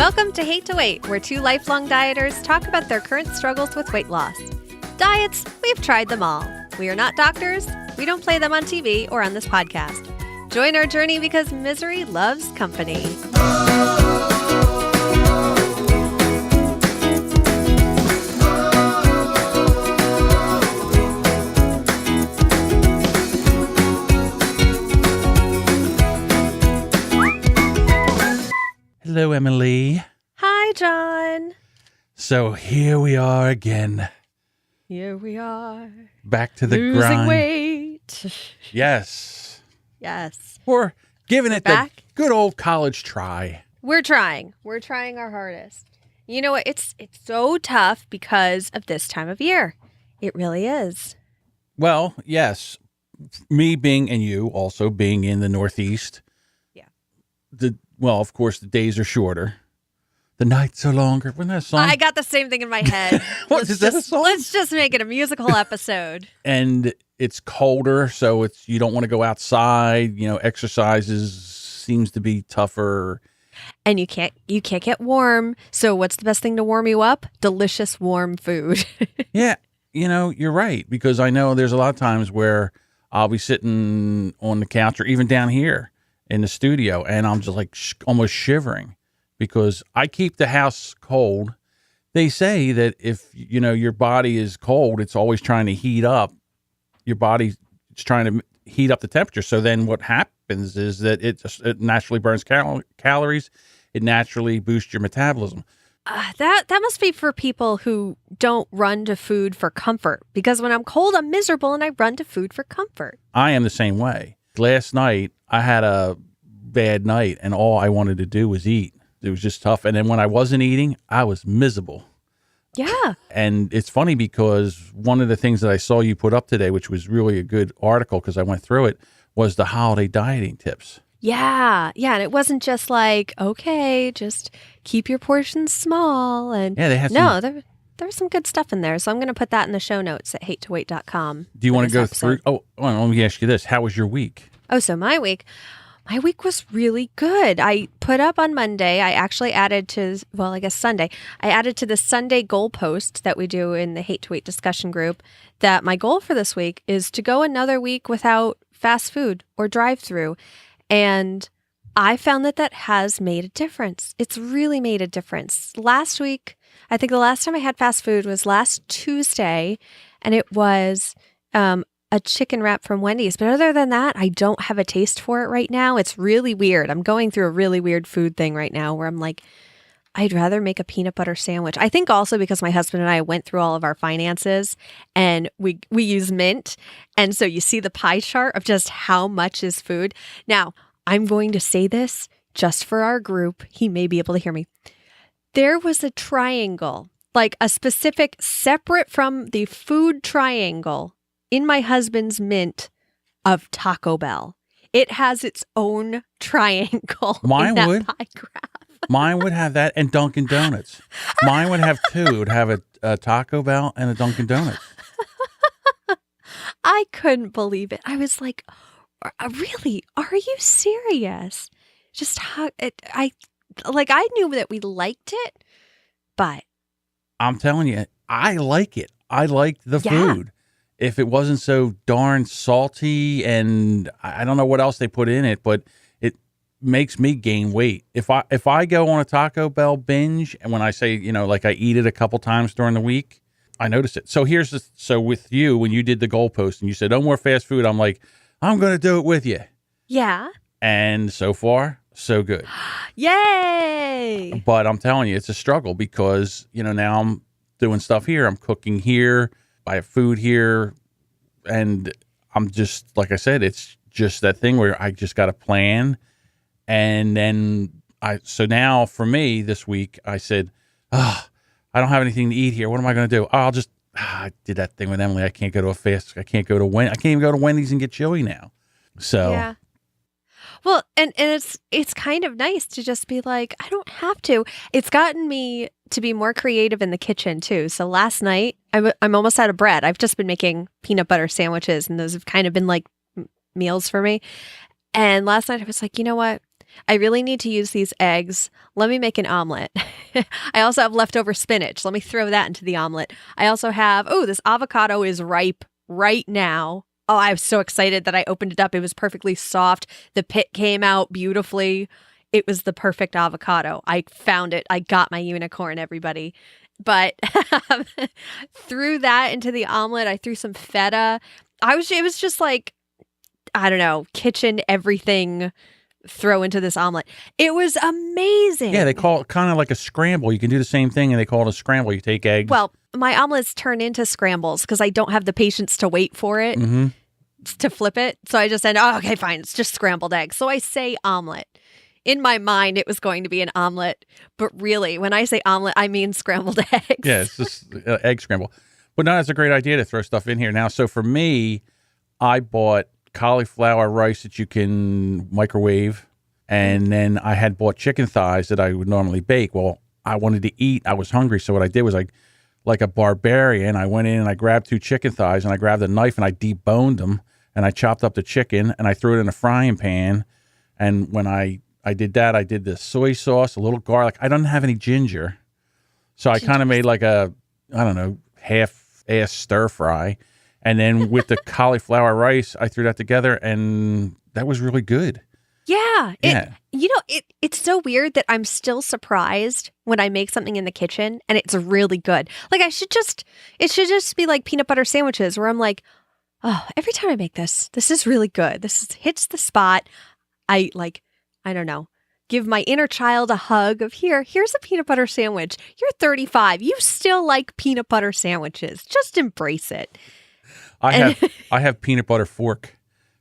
Welcome to Hate to Wait, where two lifelong dieters talk about their current struggles with weight loss. Diets, we've tried them all. We are not doctors. We don't play them on TV or on this podcast. Join our journey because misery loves company. Hello, Emily. Hi, John. So here we are again. Here we are. Back to the losing grind. Weight. Yes. Yes. We're giving it the back. good old college try. We're trying. We're trying our hardest. You know what? It's so tough because of this time of year. It really is. Well, yes. Me being, and you also being in the Northeast. Yeah. Well, of course, the days are shorter. The nights are longer. Wasn't that a song? I got the same thing in my head. Is that a song? Let's just make it a musical episode. And it's colder, so you don't want to go outside. You know, exercises seems to be tougher. And you can't get warm. So what's the best thing to warm you up? Delicious warm food. Yeah, you know, you're right. Because I know there's a lot of times where I'll be sitting on the couch or even down here in the studio, and I'm just like almost shivering because I keep the house cold. They say that if, you know, your body is cold, it's always trying to heat up. Your body's trying to heat up the temperature. So then what happens is that it naturally burns calories. It naturally boosts your metabolism. That must be for people who don't run to food for comfort. Because when I'm cold, I'm miserable and I run to food for comfort. I am the same way. Last night, I had a bad night and all I wanted to do was eat. It was just tough. And then when I wasn't eating, I was miserable. Yeah. And it's funny because one of the things that I saw you put up today, which was really a good article because I went through it, was the holiday dieting tips. Yeah. Yeah. And it wasn't just like, okay, just keep your portions small. And yeah, they had there was some good stuff in there. So I'm going to put that in the show notes at hatetowait.com. Do you want to go through? Oh, well, let me ask you this. How was your week? Oh, so my week was really good. I put up on Monday, I actually added to, well, I guess Sunday, I added to the Sunday goal post that we do in the Hate to Wait discussion group that my goal for this week is to go another week without fast food or drive-through. And I found that has made a difference. It's really made a difference. Last week, I think the last time I had fast food was last Tuesday, and it was a chicken wrap from Wendy's. But other than that, I don't have a taste for it right now. It's really weird. I'm going through a really weird food thing right now where I'm like, I'd rather make a peanut butter sandwich. I think also because my husband and I went through all of our finances and we use Mint. And so you see the pie chart of just how much is food. Now, I'm going to say this just for our group. He may be able to hear me. There was a triangle, like a specific separate from the food triangle in my husband's Mint of Taco Bell. It has its own triangle. Mine in would. That pie graph. Mine would have that and Dunkin' Donuts. Mine would have two. It would have a Taco Bell and a Dunkin' Donuts. I couldn't believe it. I was like, really? Are you serious? Just how I knew that we liked it, but I'm telling you, I like it. I like the food. If it wasn't so darn salty and I don't know what else they put in it, but it makes me gain weight. If I go on a Taco Bell binge, and when I say, you know, like I eat it a couple times during the week, I notice it. So so with you, when you did the goalpost and you said, no more fast food, I'm like, I'm going to do it with you. Yeah. And so far, so good. Yay. But I'm telling you, it's a struggle because, you know, now I'm doing stuff here. I'm cooking here. I have food here. And I'm just, like I said, it's just that thing where I just got to plan. And then so now for me this week, I said, I don't have anything to eat here. What am I going to do? I did that thing with Emily. I can't even go to Wendy's and get chili now. So yeah. Well, and it's kind of nice to just be like, I don't have to. It's gotten me to be more creative in the kitchen too. So last night, I'm almost out of bread. I've just been making peanut butter sandwiches, and those have kind of been like meals for me. And last night I was like, you know what? I really need to use these eggs. Let me make an omelet. I also have leftover spinach. Let me throw that into the omelet. I also have, this avocado is ripe right now. Oh, I was so excited that I opened it up. It was perfectly soft. The pit came out beautifully. It was the perfect avocado. I found it. I got my unicorn, everybody. But threw that into the omelet. I threw some feta. It was just like, I don't know, kitchen everything throw into this omelet. It was amazing. Yeah, they call it kind of like a scramble. You can do the same thing and they call it a scramble. You take eggs. Well, my omelets turn into scrambles because I don't have the patience to wait for it to flip it. So I just said, okay, fine. It's just scrambled eggs. So I say omelet. In my mind, it was going to be an omelet. But really, when I say omelet, I mean scrambled eggs. Yeah, it's just egg scramble. But no, it's a great idea to throw stuff in here. Now, so for me, I bought cauliflower rice that you can microwave. And then I had bought chicken thighs that I would normally bake. Well, I wanted to eat. I was hungry. So what I did was like a barbarian, I went in and I grabbed 2 chicken thighs and I grabbed a knife and I deboned them and I chopped up the chicken and I threw it in a frying pan. And when I did that, I did the soy sauce, a little garlic. I don't have any ginger. So I kind of made like a, I don't know, half-ass stir fry. And then with the cauliflower rice, I threw that together and that was really good. Yeah. Yeah. It's so weird that I'm still surprised when I make something in the kitchen and it's really good. Like it should just be like peanut butter sandwiches where I'm like, oh, every time I make this is really good. Hits the spot. I don't know, give my inner child a hug of here's a peanut butter sandwich. You're 35. You still like peanut butter sandwiches. Just embrace it. I have peanut butter fork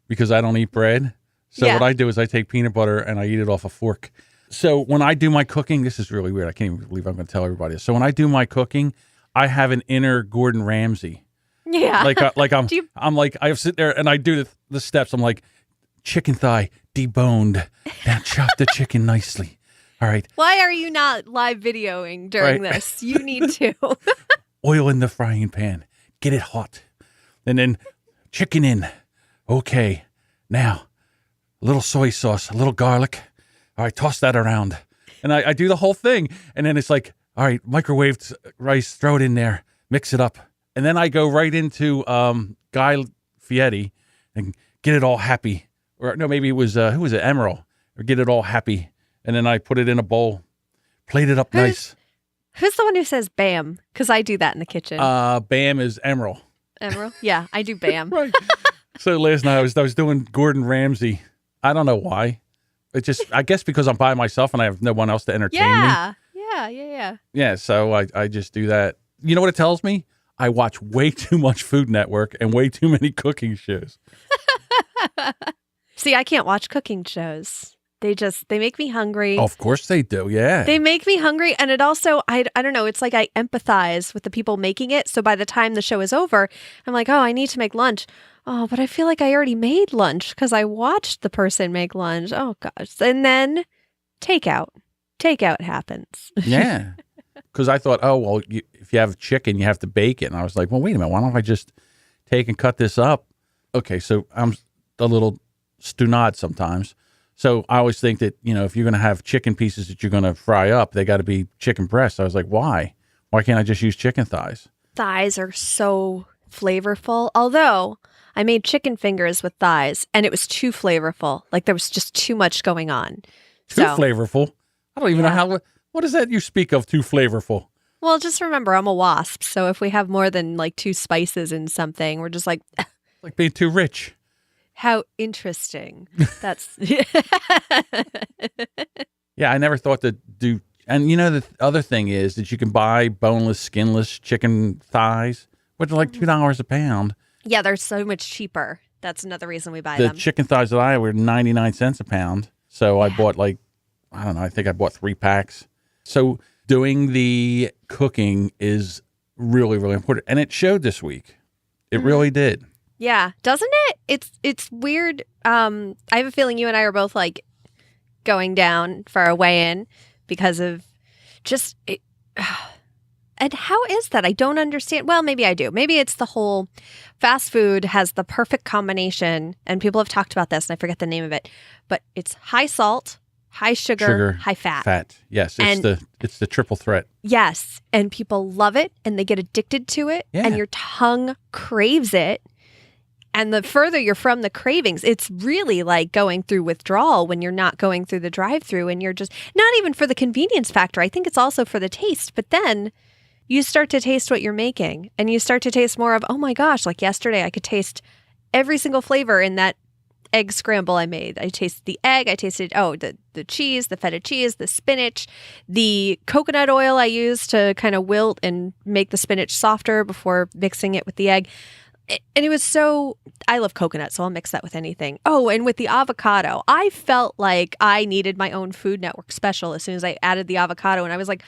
because I don't eat bread. So what I do is I take peanut butter and I eat it off a fork. So when I do my cooking, this is really weird. I can't even believe I'm going to tell everybody this. So when I do my cooking, I have an inner Gordon Ramsay. Yeah. I sit there and I do the steps. I'm like, chicken thigh deboned. Now chop the chicken nicely. All right. Why are you not live videoing during this? You need to. Oil in the frying pan. Get it hot. And then chicken in. Okay. Now, a little soy sauce, a little garlic. All right, toss that around. And I do the whole thing. And then it's like, all right, microwaved rice, throw it in there, mix it up. And then I go right into Guy Fieri and get it all happy. Or no, maybe it was, who was it, Emerald. Or get it all happy. And then I put it in a bowl, plate it up nice. Who's the one who says bam? Because I do that in the kitchen. Bam is Emerald. Emerald? Yeah, I do bam. Right. So last night I was doing Gordon Ramsay. I don't know why. It just, I guess because I'm by myself and I have no one else to entertain me. Yeah. Yeah, so I just do that. You know what it tells me? I watch way too much Food Network and way too many cooking shows. See, I can't watch cooking shows. They make me hungry. Oh, of course they do, yeah. They make me hungry. And it also, I don't know, it's like I empathize with the people making it. So by the time the show is over, I'm like, oh, I need to make lunch. Oh, but I feel like I already made lunch because I watched the person make lunch. Oh, gosh. And then takeout. Takeout happens. Yeah. Because I thought, oh, well, if you have chicken, you have to bake it. And I was like, well, wait a minute. Why don't I just take and cut this up? Okay, so I'm a little stunad sometimes. So I always think that, if you're going to have chicken pieces that you're going to fry up, they got to be chicken breasts. I was like, why? Why can't I just use chicken thighs? Thighs are so flavorful. Although I made chicken fingers with thighs and it was too flavorful. Like there was just too much going on. Too flavorful? I don't even know what is that you speak of, too flavorful? Well, just remember, I'm a wasp. So if we have more than like 2 spices in something, we're just like... like being too rich. How interesting. That's... Yeah, I never thought to do... And the other thing is that you can buy boneless, skinless chicken thighs, which are like $2 a pound. Yeah, they're so much cheaper. That's another reason we buy them. The chicken thighs that I had were 99 cents a pound. So I bought I think I bought 3 packs. So doing the cooking is really, really important. And it showed this week. It really did. Yeah. Doesn't it? It's weird. I have a feeling you and I are both like going down for a weigh-in because of just it. And how is that? I don't understand. Well, maybe I do. Maybe it's the whole fast food has the perfect combination. And people have talked about this and I forget the name of it. But it's high salt, high sugar, high fat. Fat. Yes, it's the triple threat. Yes, and people love it and they get addicted to it and your tongue craves it. And the further you're from the cravings, it's really like going through withdrawal when you're not going through the drive-through and you're just not even for the convenience factor. I think it's also for the taste. But then you start to taste what you're making and you start to taste more of, oh my gosh, like yesterday I could taste every single flavor in that egg scramble I made. I tasted the egg. I tasted, the cheese, the feta cheese, the spinach, the coconut oil I used to kind of wilt and make the spinach softer before mixing it with the egg. And it was I love coconut, so I'll mix that with anything. Oh, and with the avocado, I felt like I needed my own Food Network special as soon as I added the avocado. And I was like,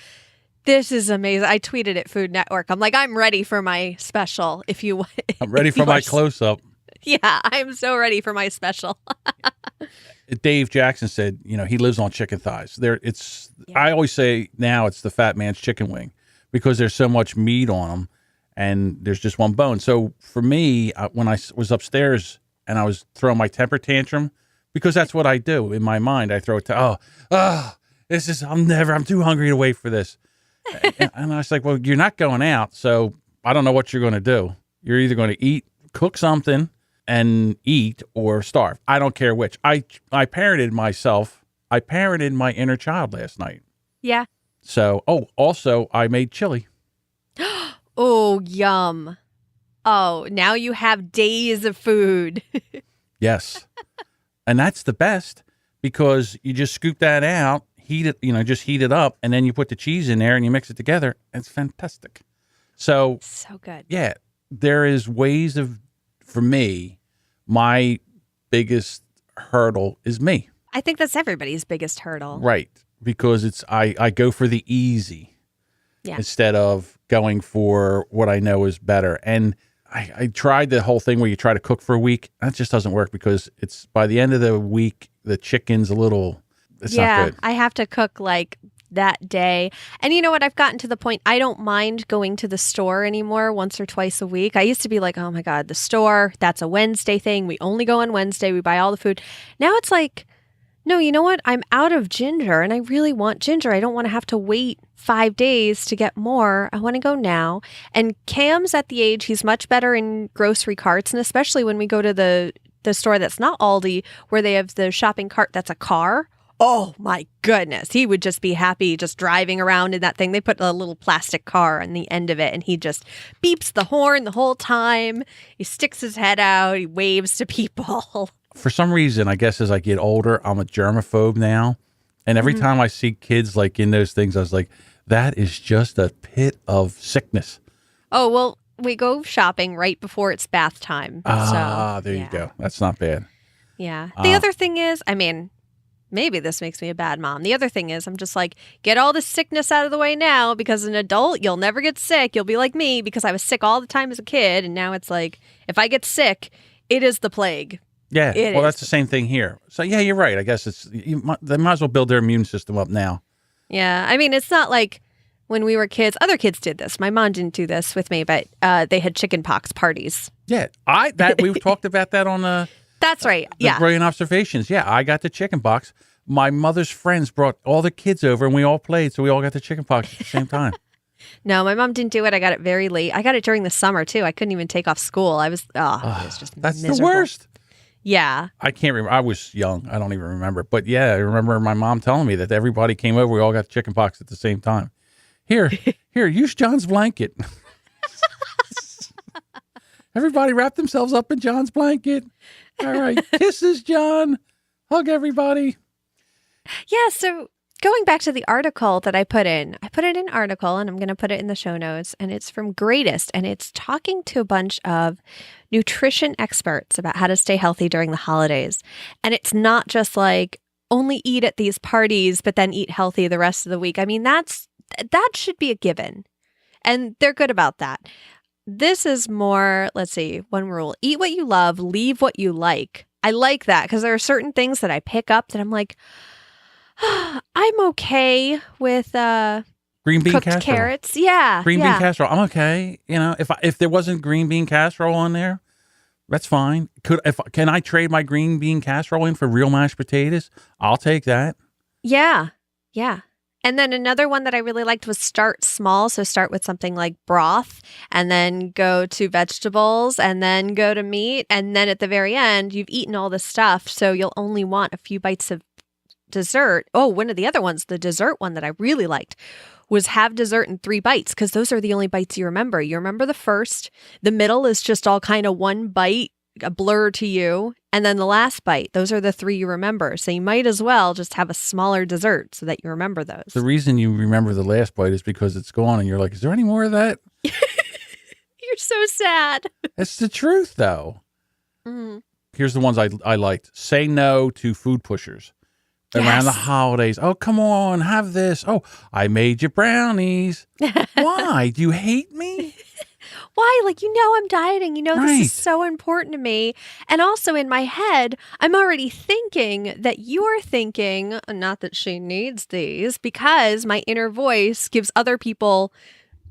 this is amazing. I tweeted at Food Network. I'm like, I'm ready for my special. If you want, I'm ready for my close-up. Yeah, I'm so ready for my special. Dave Jackson said, he lives on chicken thighs. I always say now it's the fat man's chicken wing because there's so much meat on them. And there's just one bone. So for me, when I was upstairs and I was throwing my temper tantrum, because that's what I do in my mind, I throw it to, I'm too hungry to wait for this. And I was like, well, you're not going out. So I don't know what you're going to do. You're either going to cook something and eat or starve. I don't care which. I parented myself. I parented my inner child last night. Yeah. So, also I made chili. Oh, yum. Oh, now you have days of food. Yes. And that's the best because you just scoop that out, heat it up, and then you put the cheese in there and you mix it together. It's fantastic. So good. Yeah. There is ways for me, my biggest hurdle is me. I think that's everybody's biggest hurdle. Right. Because I go for the easy. Yeah. Instead of going for what I know is better. And I tried the whole thing where you try to cook for a week. That just doesn't work because it's by the end of the week, the chicken's it's not good. I have to cook like that day. And you know what? I've gotten to the point, I don't mind going to the store anymore once or twice a week. I used to be like, oh my God, the store, that's a Wednesday thing. We only go on Wednesday. We buy all the food. Now it's like, no, you know what? I'm out of ginger and I really want ginger. I don't want to have to wait 5 days to get more. I want to go now. And Cam's at the age, he's much better in grocery carts. And especially when we go to the store that's not Aldi, where they have the shopping cart that's a car. Oh my goodness. He would just be happy just driving around in that thing. They put a little plastic car on the end of it and he just beeps the horn the whole time. He sticks his head out. He waves to people. For some reason, I guess as I get older, I'm a germaphobe now. And every time I see kids like in those things, I was like, that is just a pit of sickness. Oh, well, we go shopping right before it's bath time. There you go. That's not bad. Yeah. The other thing is, maybe this makes me a bad mom. The other thing is, I'm just like, get all the sickness out of the way now because as an adult, you'll never get sick. You'll be like me because I was sick all the time as a kid. And now it's like, if I get sick, it is the plague. Yeah, that's the same thing here. So, yeah, you're right. I guess they might as well build their immune system up now. Yeah, it's not like when we were kids. Other kids did this. My mom didn't do this with me, but they had chicken pox parties. Yeah, we've talked about that on the. That's right. Yeah, Brilliant Observations. Yeah, I got the chicken pox. My mother's friends brought all the kids over, and we all played, so we all got the chicken pox at the same time. No, my mom didn't do it. I got it very late. I got it during the summer too. I couldn't even take off school. It was just that's miserable. The worst. Yeah. I can't remember. I was young. I don't even remember. But yeah, I remember my mom telling me that everybody came over. We all got chicken pox at the same time. Here, use John's blanket. Everybody wrap themselves up in John's blanket. All right. Kisses, John. Hug everybody. Yeah. So going back to the article that I put in an article and I'm going to put it in the show notes and it's from Greatest and it's talking to a bunch of nutrition experts about how to stay healthy during the holidays. And it's not just like only eat at these parties, but then eat healthy the rest of the week. That should be a given. And they're good about that. This is more, let's see, one rule, eat what you love, leave what you like. I like that because there are certain things that I pick up that I'm like, I'm okay with green bean cooked casserole. Carrots. Yeah. Green bean casserole. I'm okay. If there wasn't green bean casserole on there, that's fine. Can I trade my green bean casserole in for real mashed potatoes? I'll take that. Yeah. Yeah. And then another one that I really liked was start small. So start with something like broth and then go to vegetables and then go to meat. And then at the very end, you've eaten all the stuff. So you'll only want a few bites of dessert. Oh, one of the other ones, the dessert one that I really liked was have dessert in 3 bites because those are the only bites you remember. You remember the first, the middle is just all kind of one bite, a blur to you. And then the last bite, those are the 3 you remember. So you might as well just have a smaller dessert so that you remember those. The reason you remember the last bite is because it's gone and you're like, is there any more of that? You're so sad. It's the truth, though. Mm. Here's the ones I liked. Say no to food pushers. Around Yes. the holidays. Oh, come on, have this. Oh, I made you brownies. Why? Do you hate me? Why? Like, I'm dieting. This Right. is so important to me. And also in my head, I'm already thinking that you're thinking, not that she needs these, because my inner voice gives other people,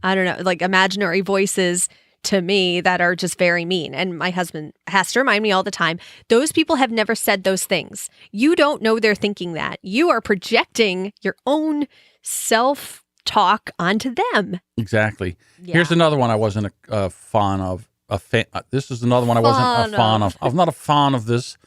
I don't know, like imaginary voices to me that are just very mean. And my husband has to remind me all the time, those people have never said those things. You don't know they're thinking that. You are projecting your own self-talk onto them. Exactly. Yeah. Here's another one I wasn't a fan of. This is another one I wasn't a fan of. I'm not a fan of this.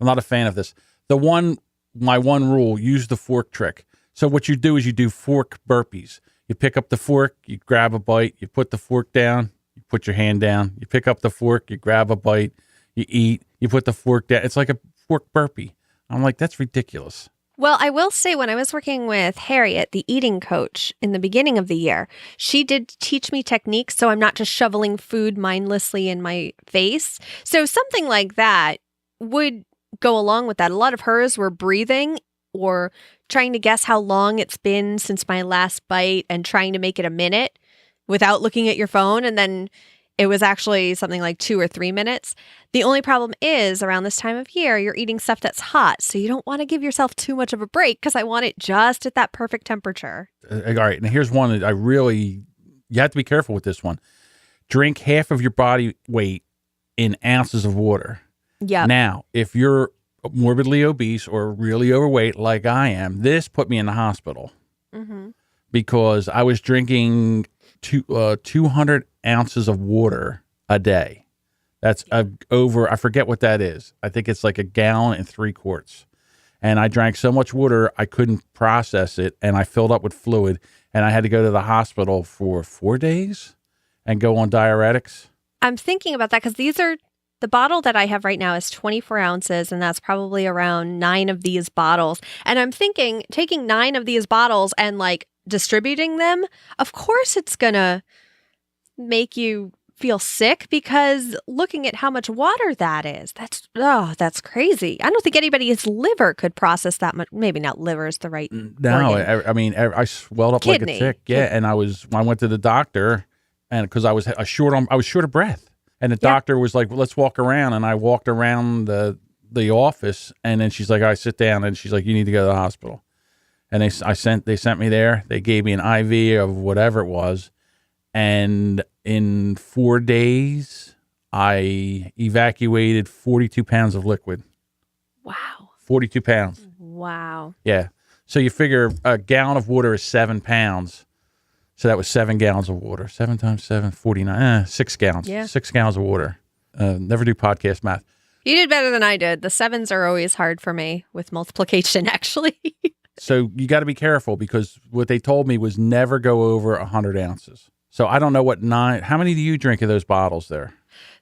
I'm not a fan of this. My one rule, use the fork trick. So what you do is you do fork burpees. You pick up the fork, you grab a bite, you put the fork down, you put your hand down, you pick up the fork, you grab a bite, you eat, you put the fork down. It's like a fork burpee. I'm like, that's ridiculous. Well, I will say when I was working with Harriet, the eating coach, in the beginning of the year, she did teach me techniques so I'm not just shoveling food mindlessly in my face. So something like that would go along with that. A lot of hers were breathing or trying to guess how long it's been since my last bite and trying to make it a minute without looking at your phone. And then it was actually something like 2 or 3 minutes. The only problem is around this time of year, you're eating stuff that's hot. So you don't want to give yourself too much of a break because I want it just at that perfect temperature. All right. Now here's one that you have to be careful with this one. Drink half of your body weight in ounces of water. Yeah. Now, if you're morbidly obese or really overweight like I am, this put me in the hospital because I was drinking 200 ounces of water a day. That's I forget what that is. I think it's like 1.75 gallons. And I drank so much water, I couldn't process it. And I filled up with fluid and I had to go to the hospital for 4 days and go on diuretics. I'm thinking about that because the bottle that I have right now is 24 ounces, and that's probably around 9 of these bottles. And I'm thinking taking 9 of these bottles and like distributing them, of course it's going to make you feel sick because looking at how much water that is, that's crazy. I don't think anybody's liver could process that much. Maybe not liver is the right No, organ. I mean, I swelled up Kidney. like a tick. Yeah. And I went to the doctor and because I was short of breath. And the doctor was like, well, let's walk around. And I walked around the office and then she's like, all right, sit down. And she's like, you need to go to the hospital. And they sent me there. They gave me an IV of whatever it was. And in 4 days, I evacuated 42 pounds of liquid. Wow. 42 pounds. Wow. Yeah. So you figure a gallon of water is 7 pounds. So that was 7 gallons of water. 7 times 7, 49. 6 gallons. Yeah. 6 gallons of water. Never do podcast math. You did better than I did. The 7s are always hard for me with multiplication, actually. So you got to be careful because what they told me was never go over 100 ounces. So I don't know how many do you drink of those bottles there?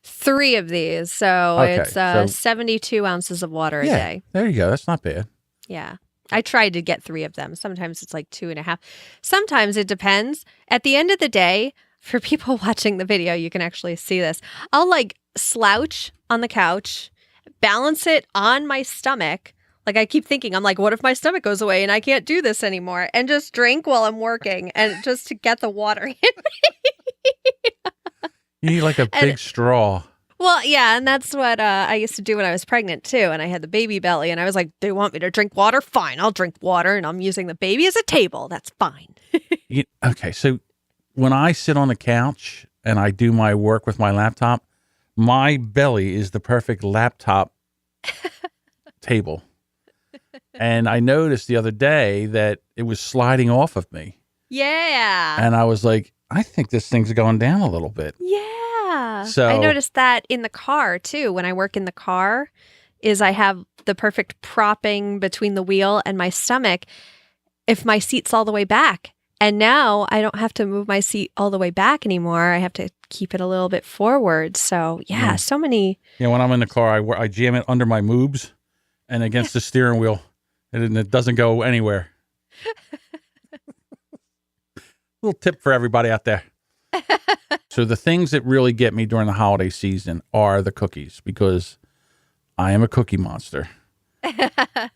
3 of these. So Okay, it's so- 72 ounces of water a day. There you go. That's not bad. Yeah. I tried to get 3 of them. Sometimes it's like 2.5. Sometimes it depends. At the end of the day, for people watching the video, you can actually see this. I'll like slouch on the couch, balance it on my stomach. Like I keep thinking, I'm like, what if my stomach goes away and I can't do this anymore? And just drink while I'm working and just to get the water in me. You need like a big straw. Well, yeah, and that's what I used to do when I was pregnant, too. And I had the baby belly, and I was like, they want me to drink water? Fine, I'll drink water, and I'm using the baby as a table. That's fine. Okay, so when I sit on the couch and I do my work with my laptop, my belly is the perfect laptop table. And I noticed the other day that it was sliding off of me. Yeah. And I was like, I think this thing's going down a little bit. Yeah. So I noticed that in the car too. When I work in the car, is I have the perfect propping between the wheel and my stomach if my seat's all the way back. And now I don't have to move my seat all the way back anymore. I have to keep it a little bit forward. So yeah, so many. Yeah, when I'm in the car, I jam it under my moobs and against the steering wheel, and it doesn't go anywhere. Little tip for everybody out there. So the things that really get me during the holiday season are the cookies, because I am a cookie monster.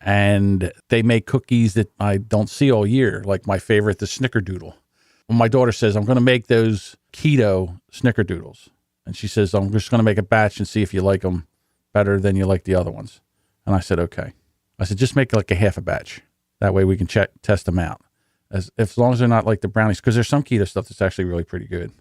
And they make cookies that I don't see all year. Like my favorite, the Snickerdoodle. When my daughter says, I'm going to make those keto Snickerdoodles. And she says, I'm just going to make a batch and see if you like them better than you like the other ones. And I said, okay. I said, just make like a half a batch. That way we can test them out. As long as they're not like the brownies, because there's some keto stuff that's actually really pretty good.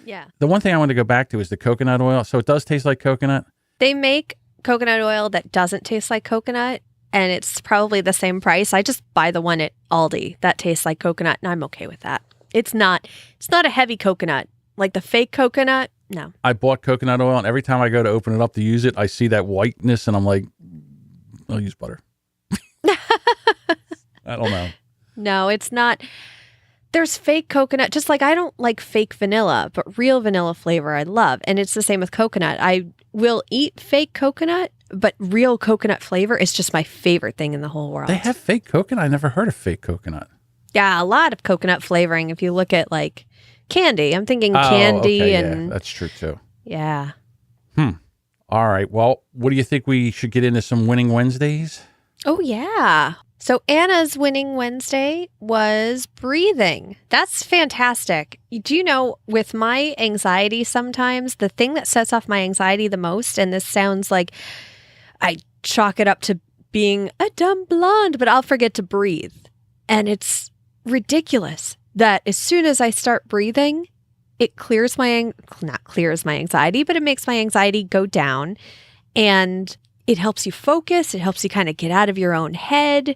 Yeah. The one thing I want to go back to is the coconut oil. So it does taste like coconut. They make coconut oil that doesn't taste like coconut, and it's probably the same price. I just buy the one at Aldi that tastes like coconut, and I'm okay with that. It's not a heavy coconut. Like the fake coconut, no. I bought coconut oil, and every time I go to open it up to use it, I see that whiteness, and I'm like, I'll use butter. I don't know. No, it's not. There's fake coconut, just like I don't like fake vanilla, but real vanilla flavor I love. And it's the same with coconut. I will eat fake coconut, but real coconut flavor is just my favorite thing in the whole world. They have fake coconut? I never heard of fake coconut. Yeah, a lot of coconut flavoring. If you look at like candy, I'm thinking candy okay, and yeah, that's true too. Yeah. All right. Well, what do you think we should get into some Winning Wednesdays? Oh, yeah. So Anna's Winning Wednesday was breathing. That's fantastic. Do you know, with my anxiety sometimes, the thing that sets off my anxiety the most, and this sounds like I chalk it up to being a dumb blonde, but I'll forget to breathe. And it's ridiculous that as soon as I start breathing, it clears not clears my anxiety, but it makes my anxiety go down. And it helps you focus. It helps you kind of get out of your own head.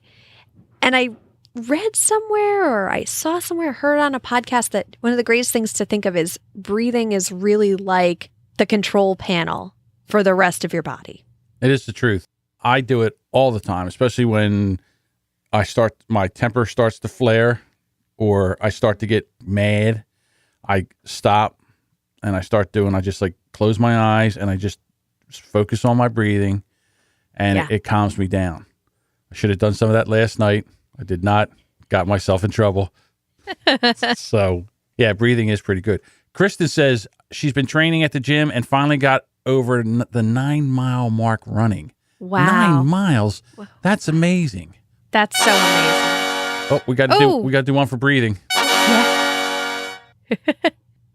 And I read somewhere, or I saw somewhere, heard on a podcast that one of the greatest things to think of is breathing is really like the control panel for the rest of your body. It is the truth. I do it all the time, especially when my temper starts to flare or I start to get mad. I stop and I just like close my eyes and I just focus on my breathing, and it calms me down. I should have done some of that last night. I did not. Got myself in trouble. So, yeah, breathing is pretty good. Kristen says she's been training at the gym and finally got over the 9-mile mark running. Wow. 9 miles. That's amazing. That's so amazing. Oh, we got to do one for breathing. Yeah.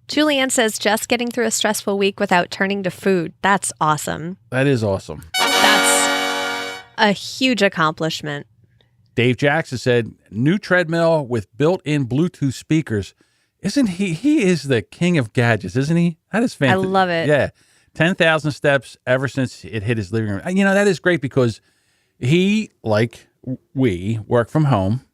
Julianne says just getting through a stressful week without turning to food. That's awesome. That is awesome. That's a huge accomplishment. Dave Jackson said, new treadmill with built-in Bluetooth speakers. Isn't he? He is the king of gadgets, isn't he? That is fantastic. I love it. Yeah. 10,000 steps ever since it hit his living room. You know, that is great because he, like we, work from home.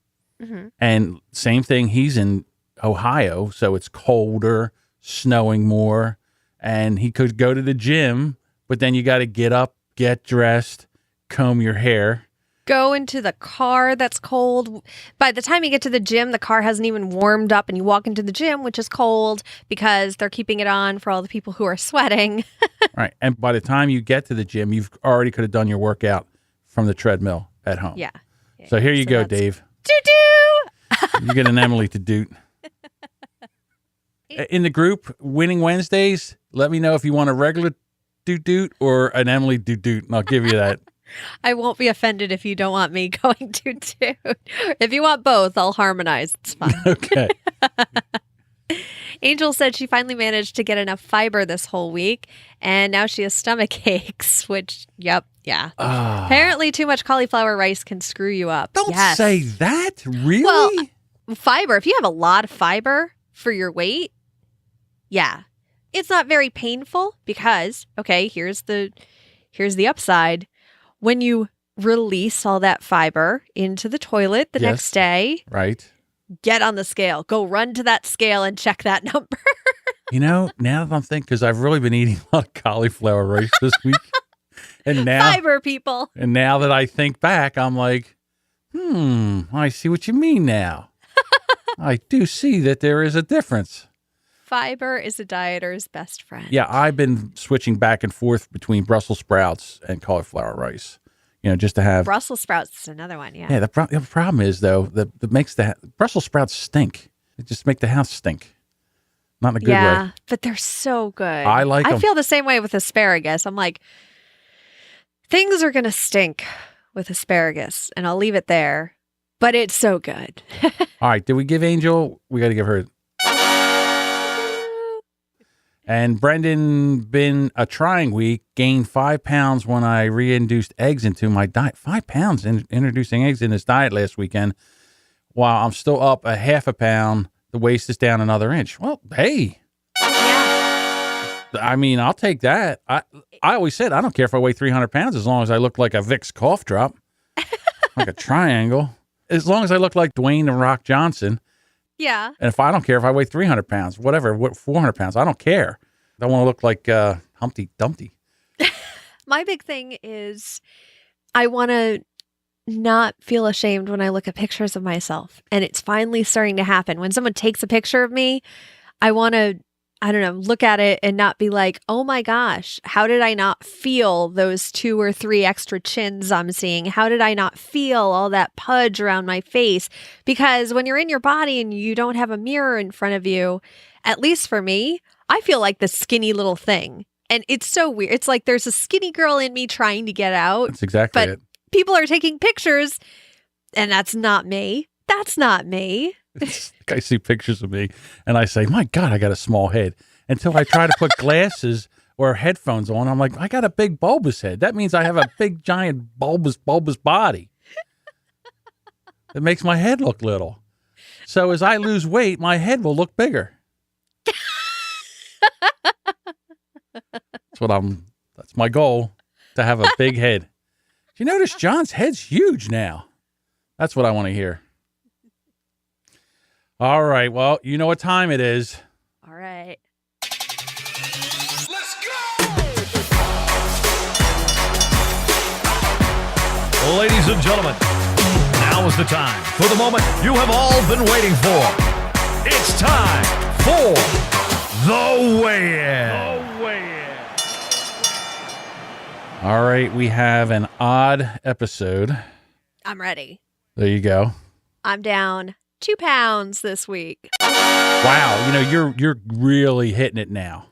Mm-hmm. And same thing, he's in Ohio, so it's colder, snowing more. And he could go to the gym, but then you got to get up, get dressed, comb your hair. Go into the car that's cold. By the time you get to the gym, the car hasn't even warmed up, and you walk into the gym, which is cold because they're keeping it on for all the people who are sweating. Right. And by the time you get to the gym, you've already could have done your workout from the treadmill at home. Yeah. So here you go, Dave. Doo-doo! You get an Emily to doot. In the group, Winning Wednesdays, let me know if you want a regular doot or an Emily doot, and I'll give you that. I won't be offended if you don't want me going to do. If you want both, I'll harmonize. It's fine. Okay. Angel said she finally managed to get enough fiber this whole week, and now she has stomach aches, which, yeah. Apparently too much cauliflower rice can screw you up. Don't say that. Really? Well, fiber, if you have a lot of fiber for your weight, yeah. It's not very painful because, okay, here's the upside. When you release all that fiber into the toilet the Yes. next day. Right. Get on the scale. Go run to that scale and check that number. Now that I'm thinking, because I've really been eating a lot of cauliflower rice this week. And now, Fiber, people. and now that I think back, I'm like, I see what you mean now. I do see that there is a difference. Fiber is a dieter's best friend. Yeah, I've been switching back and forth between Brussels sprouts and cauliflower rice. Just to have Brussels sprouts is another one, yeah. Yeah, the problem is though that makes the Brussels sprouts stink. They just make the house stink. Not in a good way. But they're so good. I like them. I feel the same way with asparagus. I'm like, things are gonna stink with asparagus, and I'll leave it there. But it's so good. All right, did we give Angel? We got to give her. And Brendan, been a trying week, gained 5 pounds when I reintroduced eggs into my diet. 5 pounds in introducing eggs in his diet last weekend, while I'm still up a half a pound. The waist is down another inch. Well, hey. Yeah. I mean, I'll take that. I always said I don't care if I weigh 300 pounds as long as I look like a Vicks cough drop, like a triangle. As long as I look like Dwayne The Rock Johnson. Yeah. And if I don't care if I weigh 300 pounds, whatever, 400 pounds, I don't care. I want to look like Humpty Dumpty. My big thing is I want to not feel ashamed when I look at pictures of myself. And it's finally starting to happen. When someone takes a picture of me, I want to, I don't know, look at it and not be like, oh my gosh, how did I not feel those 2 or 3 extra chins I'm seeing? How did I not feel all that pudge around my face? Because when you're in your body and you don't have a mirror in front of you, at least for me, I feel like the skinny little thing. And it's so weird. It's like there's a skinny girl in me trying to get out. That's exactly it. People are taking pictures, and that's not me. That's not me. I see pictures of me, and I say, my God, I got a small head. Until I try to put glasses or headphones on, I'm like, I got a big bulbous head. That means I have a big, giant, bulbous body. It makes my head look little. So as I lose weight, my head will look bigger. That's my goal, to have a big head. You notice John's head's huge now. That's what I want to hear. All right. Well, you know what time it is. All right. Let's go! Ladies and gentlemen, now is the time for the moment you have all been waiting for. It's time for the weigh-in. All right. We have an odd episode. I'm ready. There you go. I'm down 2 pounds this week. Wow. You're really hitting it now.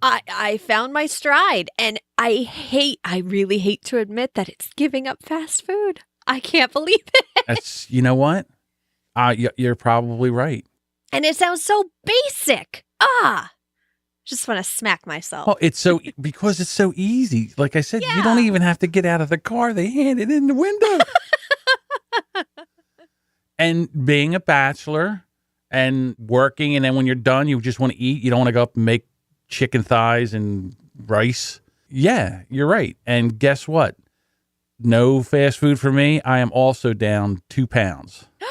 I found my stride, and I really hate to admit that it's giving up fast food. I can't believe it. That's, you know what? You're probably right. And it sounds so basic. Just want to smack myself. Oh, because it's so easy. Like I said, You don't even have to get out of the car. They hand it in the window. And being a bachelor and working, and then when you're done, you just want to eat. You don't want to go up and make chicken thighs and rice. Yeah, you're right. And guess what? No fast food for me. I am also down 2 pounds. Yay!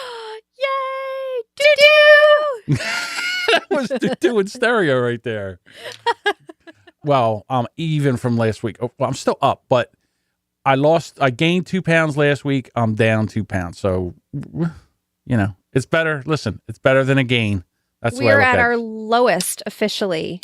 Doo-doo! That was doo-doo in stereo right there. Well, even from last week. Well, I'm still up, but I gained 2 pounds last week. I'm down 2 pounds. So, it's better. Listen, it's better than a gain. That's the way I We're look at at our it. lowest officially.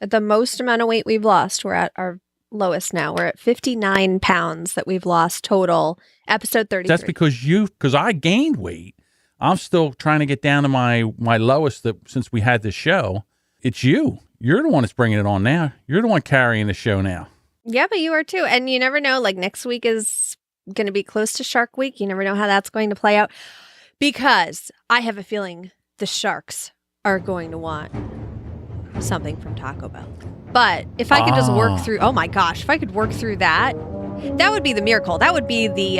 At the most amount of weight we've lost, we're at our lowest now. We're at 59 pounds that we've lost total. Episode 33. That's because I gained weight. I'm still trying to get down to my lowest since we had this show. It's you. You're the one that's bringing it on now. You're the one carrying the show now. Yeah, but you are too. And you never know, like next week is going to be close to Shark Week. You never know how that's going to play out, because I have a feeling the sharks are going to want something from Taco Bell. But if I could just work through, oh my gosh, if I could work through that would be the miracle. That would be the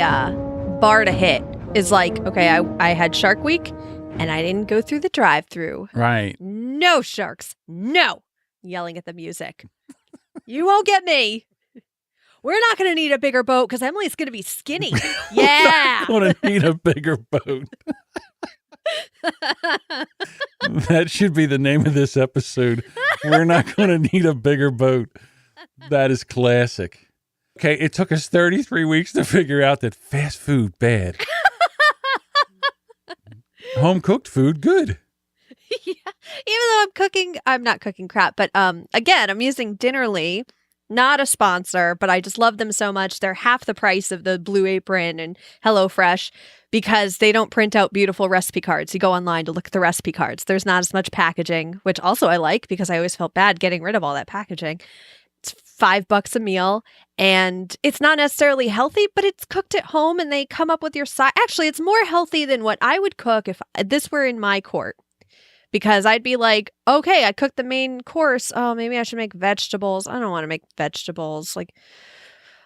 bar to hit. Is like, okay, I had Shark Week and I didn't go through the drive-through. Right. No sharks. No. Yelling at the music. You won't get me. we're not going to need a bigger boat because Emily's going to be skinny. Yeah. We're going to need a bigger boat. That should be the name of this episode. We're not going to need a bigger boat. That is classic. Okay, it took us 33 weeks to figure out that fast food, bad. Home cooked food, good. Yeah. Even though I'm not cooking crap, but again, I'm using Dinnerly, not a sponsor, but I just love them so much. They're half the price of the Blue Apron and HelloFresh because they don't print out beautiful recipe cards. You go online to look at the recipe cards. There's not as much packaging, which also I like because I always felt bad getting rid of all that packaging. It's $5 a meal and it's not necessarily healthy, but it's cooked at home and they come up with your side. Actually, it's more healthy than what I would cook if this were in my court. Because I'd be like, okay, I cooked the main course. Oh, maybe I should make vegetables. I don't want to make vegetables. Like,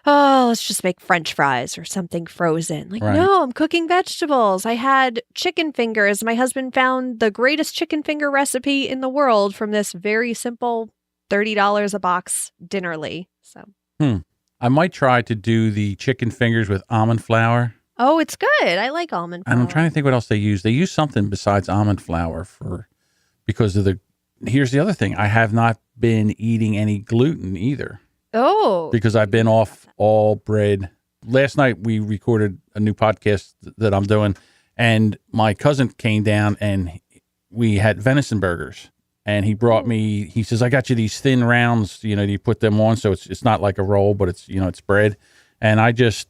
oh, let's just make French fries or something frozen. Like, Right. No, I'm cooking vegetables. I had chicken fingers. My husband found the greatest chicken finger recipe in the world from this very simple $30 a box Dinnerly. So, I might try to do the chicken fingers with almond flour. oh, it's good. I like almond flour. And I'm trying to think what else they use. They use something besides almond flour because of here's the other thing. I have not been eating any gluten either Oh, because I've been off all bread. Last night we recorded a new podcast that I'm doing and my cousin came down and we had venison burgers and he brought me, he says, I got you these thin rounds, you put them on. So it's not like a roll, but it's, it's bread. And I just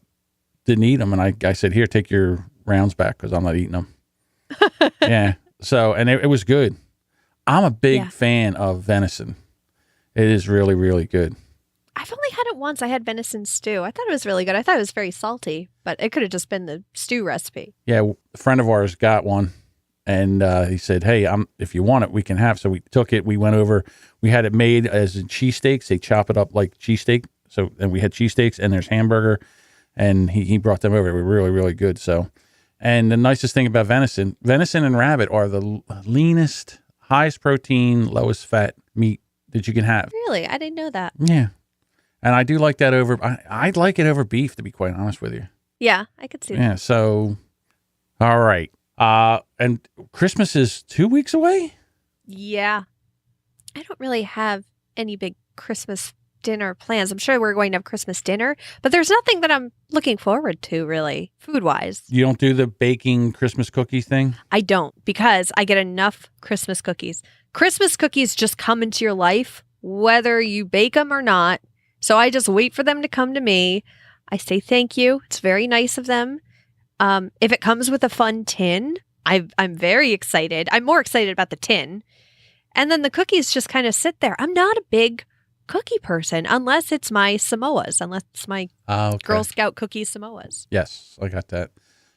didn't eat them. And I said, here, take your rounds back because I'm not eating them. Yeah. So, and it was good. I'm a big fan of venison. It is really, really good. I've only had it once. I had venison stew. I thought it was really good. I thought it was very salty, but it could have just been the stew recipe. Yeah. A friend of ours got one and he said, hey, if you want it, we can have. So we took it. We went over. We had it made as cheesesteaks. They chop it up like cheesesteak. So, and we had cheesesteaks and there's hamburger. And he brought them over. They were really, really good. So, and the nicest thing about venison and rabbit are the leanest, highest protein, lowest fat meat that you can have. Really? I didn't know that. Yeah. And I do like that I'd like it over beef, to be quite honest with you. Yeah, I could see that. Yeah. So, all right. And Christmas is 2 weeks away? Yeah. I don't really have any big Christmas dinner plans. I'm sure we're going to have Christmas dinner, but there's nothing that I'm looking forward to really, food-wise. You don't do the baking Christmas cookie thing? I don't because I get enough Christmas cookies. Christmas cookies just come into your life whether you bake them or not. So I just wait for them to come to me. I say thank you. It's very nice of them. If it comes with a fun tin, I'm very excited. I'm more excited about the tin. And then the cookies just kind of sit there. I'm not a big cookie person unless it's my Samoas, unless it's my Girl Scout cookie Samoas. Yes, I got that.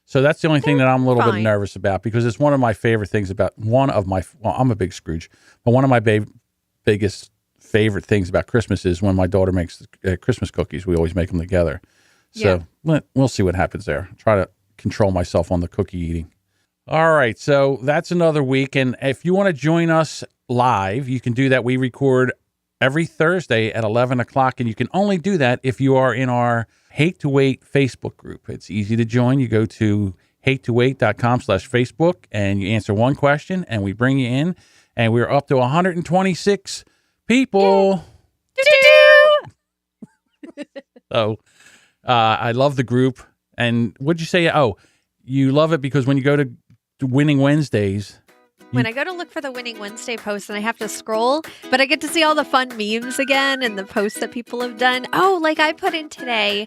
So that's the only thing that I'm a little bit nervous about because it's one of my favorite things about I'm a big Scrooge, but one of my biggest favorite things about Christmas is when my daughter makes Christmas cookies. We always make them together. So we'll see what happens there. Try to control myself on the cookie eating. All right. So that's another week. And if you want to join us live, you can do that. We record every Thursday at 11 o'clock. And you can only do that if you are in our Hate to Wait Facebook group. It's easy to join. You go to hatetowait.com/Facebook and you answer one question and we bring you in. And we're up to 126 people. So I love the group. And what'd you say? Oh, you love it because when you go to Winning Wednesdays. When I go to look for the Winning Wednesday post and I have to scroll, but I get to see all the fun memes again and the posts that people have done. Oh, like I put in today,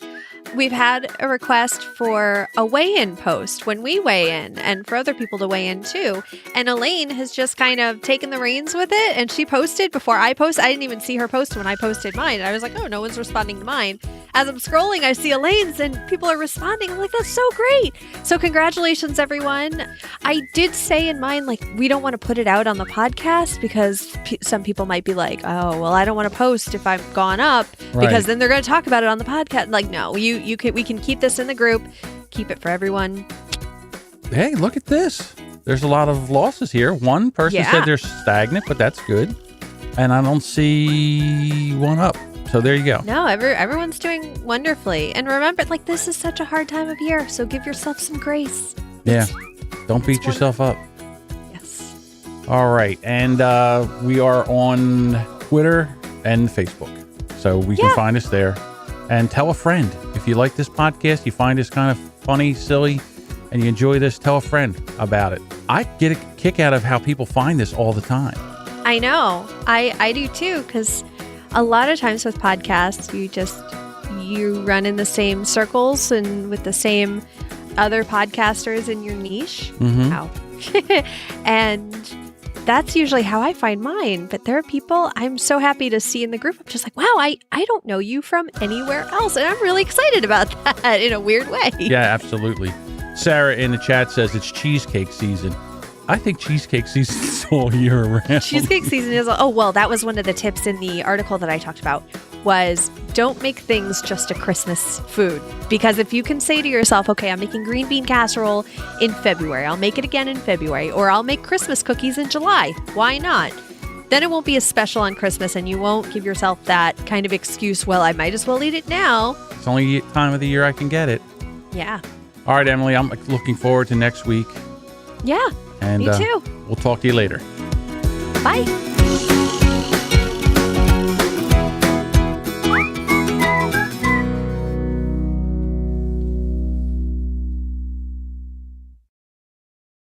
we've had a request for a weigh-in post when we weigh in and for other people to weigh in too. And Elaine has just kind of taken the reins with it and she posted before I posted. I didn't even see her post when I posted mine. I was like, oh, no one's responding to mine. As I'm scrolling, I see Elaine's and people are responding. I'm like, that's so great. So congratulations, everyone. I did say in mine, like, we don't want to put it out on the podcast because some people might be like, oh, well, I don't want to post if I've gone up because then they're going to talk about it on the podcast. Like, no, we can keep this in the group, keep it for everyone. Hey, look at this. There's a lot of losses here. One person said they're stagnant, but that's good. And I don't see one up. So there you go. No, everyone's doing wonderfully. And remember, like, this is such a hard time of year, so give yourself some grace. Yeah. Don't beat yourself up. Yes. All right. And we are on Twitter and Facebook. So we can find us there. And tell a friend. If you like this podcast, you find us kind of funny, silly, and you enjoy this, tell a friend about it. I get a kick out of how people find this all the time. I know. I do too, because a lot of times with podcasts, you run in the same circles and with the same other podcasters in your niche. Mm-hmm. Wow. And that's usually how I find mine. But there are people I'm so happy to see in the group. I'm just like, wow, I don't know you from anywhere else. And I'm really excited about that in a weird way. Yeah, absolutely. Sarah in the chat says it's cheesecake season. I think cheesecake season is all year round. Cheesecake season is, oh, well, that was one of the tips in the article that I talked about, was don't make things just a Christmas food. Because if you can say to yourself, okay, I'm making green bean casserole in February, I'll make it again in February, or I'll make Christmas cookies in July. Why not? Then it won't be as special on Christmas, and you won't give yourself that kind of excuse, well, I might as well eat it now. It's only time of the year I can get it. Yeah. All right, Emily, I'm looking forward to next week. Yeah. And me too. We'll talk to you later. Bye.